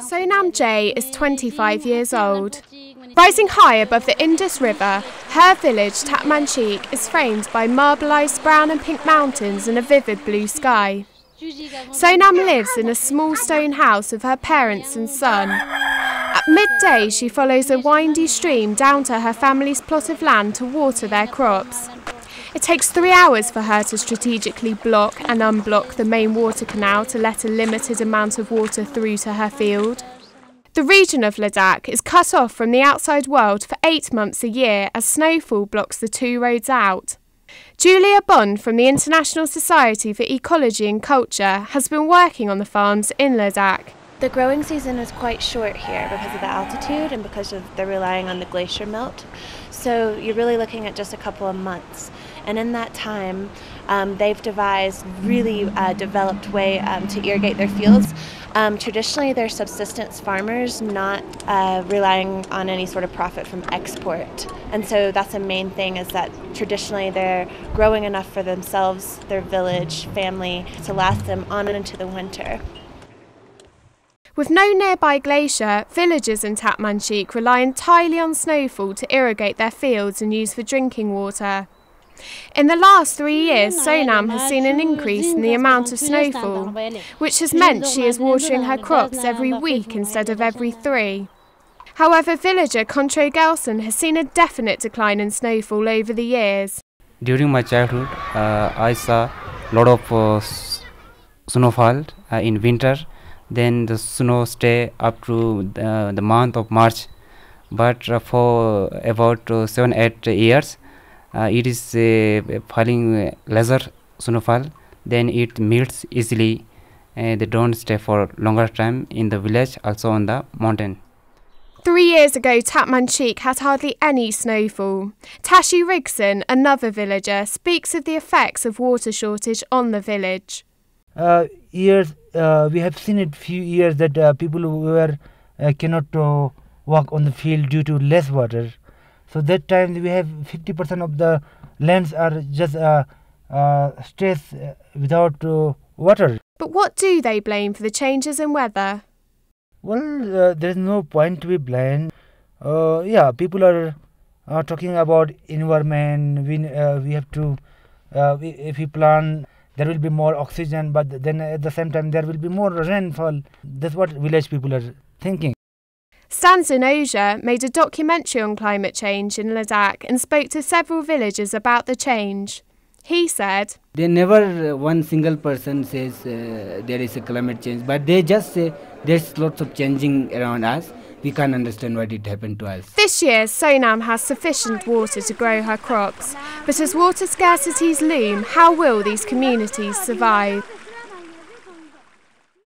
Sonam J is 25 years old. Rising high above the Indus River, her village Tatmanchik is framed by marbleized brown and pink mountains and a vivid blue sky. Sonam lives in a small stone house with her parents and son. At midday, she follows a windy stream down to her family's plot of land to water their crops. It takes 3 hours for her to strategically block and unblock the main water canal to let a limited amount of water through to her field. The region of Ladakh is cut off from the outside world for 8 months a year as snowfall blocks the 2 roads out. Julia Bond from the International Society for Ecology and Culture has been working on the farms in Ladakh. The growing season is quite short here because of the altitude and because of they're relying on the glacier melt. So you're really looking at just a couple of months. And in that time, they've devised really developed way to irrigate their fields. Traditionally, they're subsistence farmers, not relying on any sort of profit from export. And so that's the main thing, is that traditionally they're growing enough for themselves, their village, family, to last them on into the winter. With no nearby glacier, villagers in Tatmanchik rely entirely on snowfall to irrigate their fields and use for drinking water. In the last 3 years, Sonam has seen an increase in the amount of snowfall, which has meant she is watering her crops every week instead of every 3. However, villager Contre Gelson has seen a definite decline in snowfall over the years. During my childhood, I saw a lot of snowfall in winter. Then the snow stay up to the month of March. But for about 7-8 years, it is falling lesser snowfall. Then it melts easily. They don't stay for longer time in the village, also on the mountain. 3 years ago, Tatmanchik had hardly any snowfall. Tashi Rigson, another villager, speaks of the effects of water shortage on the village. We have seen it few years that people who cannot walk on the field due to less water. So that time we have 50% of the lands are just stays without water. But what do they blame for the changes in weather? Well, there is no point to be blamed. People are talking about environment. We have to if we plant, there will be more oxygen, but then at the same time there will be more rainfall. That's what village people are thinking. Stan Zanoja made a documentary on climate change in Ladakh and spoke to several villagers about the change. He said, "They never one single person says there is a climate change, but they just say there's lots of changing around us. We can't understand what it happened to us." This year, Sonam has sufficient water to grow her crops, but as water scarcities loom, how will these communities survive?